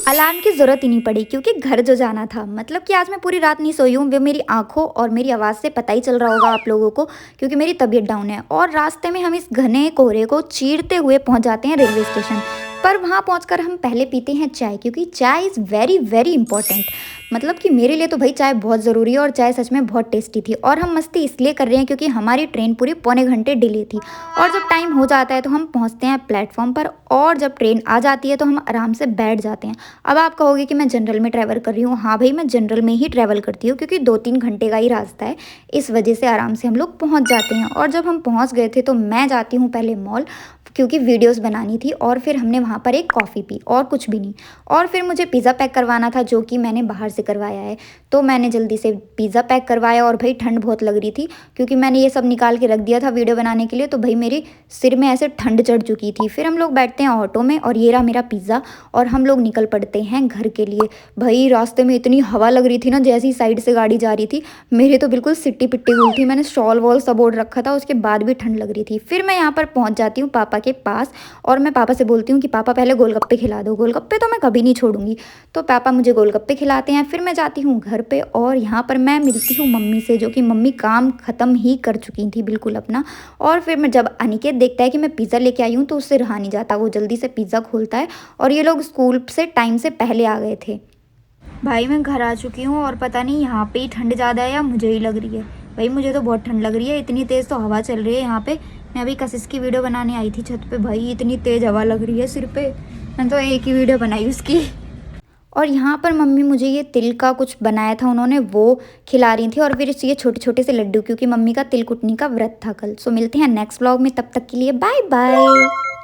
Alarm की ज़रूरत ही नहीं पड़ी क्योंकि घर जो जाना था। मतलब कि आज मैं पूरी रात नहीं सोई हूँ, वो मेरी आँखों और मेरी आवाज़ से पता ही चल रहा होगा आप लोगों को, क्योंकि मेरी तबीयत डाउन है और रास्ते में हम इस घने कोहरे को चीरते हुए पहुँच जाते हैं रेलवे स्टेशन। पर वहाँ पहुँचकर हम पहले पीते हैं चाय, क्योंकि चाय इज़ वेरी वेरी इंपॉर्टेंट। मतलब कि मेरे लिए तो भाई चाय बहुत ज़रूरी है और चाय सच में बहुत टेस्टी थी। और हम मस्ती इसलिए कर रहे हैं क्योंकि हमारी ट्रेन पूरी पौने घंटे डिले थी। और जब टाइम हो जाता है तो हम पहुँचते हैं प्लेटफॉर्म पर, और जब ट्रेन आ जाती है तो हम आराम से बैठ जाते हैं। अब आप कहोगे कि मैं जनरल में ट्रैवल कर रही हूँ। हाँ भाई, मैं जनरल में ही ट्रैवल करती हूँ क्योंकि 2-3 घंटे का ही रास्ता है। इस वजह से आराम से हम लोग पहुँच जाते हैं। और जब हम पहुँच गए थे तो मैं जाती हूँ पहले मॉल, क्योंकि वीडियोस बनानी थी, और फिर हमने वहाँ पर एक कॉफ़ी पी और कुछ भी नहीं। और फिर मुझे पिज़्ज़ा पैक करवाना था जो कि मैंने बाहर से करवाया है। तो मैंने जल्दी से पिज़्ज़ा पैक करवाया। और भाई ठंड बहुत लग रही थी क्योंकि मैंने ये सब निकाल के रख दिया था वीडियो बनाने के लिए, तो भाई मेरे सिर में ऐसे ठंड चढ़ चुकी थी। फिर हम लोग बैठते हैं ऑटो में और ये रहा मेरा पिज़्ज़ा, और हम लोग निकल पड़ते हैं घर के लिए। भाई रास्ते में इतनी हवा लग रही थी ना, जैसी साइड से गाड़ी जा रही थी मेरे तो बिल्कुल सिट्टी पिट्टी हुई थी। मैंने शॉल वॉल सब ओढ़ रखा था, उसके बाद भी ठंड लग रही थी। फिर मैं यहाँ पर पहुँच जाती हूँ पापा के पास, और मैं पापा से बोलती हूँ कि पापा पहले गोलगप्पे खिला दो, गोलगप्पे तो मैं कभी नहीं छोड़ूंगी। तो पापा मुझे गोलगप्पे खिलाते हैं। फिर मैं जाती हूँ घर पे, और यहाँ पर मैं मिलती हूँ मम्मी से, जो कि मम्मी काम ख़त्म ही कर चुकी थी बिल्कुल अपना। और फिर मैं जब अनिकेत देखता है कि मैं पिज़्ज़ा लेके आई हूँ तो उससे रहा नहीं जाता, वो जल्दी से पिज़्ज़ा खोलता है। और ये लोग स्कूल से टाइम से पहले आ गए थे। भाई मैं घर आ चुकी हूँ और पता नहीं यहाँ पे ही ठंड ज़्यादा है या मुझे ही लग रही है। भाई मुझे तो बहुत ठंड लग रही है, इतनी तेज़ तो हवा चल रही है यहाँ पे। मैं अभी कशिश की वीडियो बनाने आई थी छत पे, भाई इतनी तेज़ हवा लग रही है सिर पे। मैंने तो एक ही वीडियो बनाई उसकी। और यहाँ पर मम्मी मुझे ये तिल का कुछ बनाया था उन्होंने, वो खिला रही थी। और फिर ये छोटे छोटे से लड्डू, क्योंकि मम्मी का तिल कुटनी का व्रत था कल। सो मिलते हैं नेक्स्ट व्लॉग में, तब तक के लिए बाय बाय।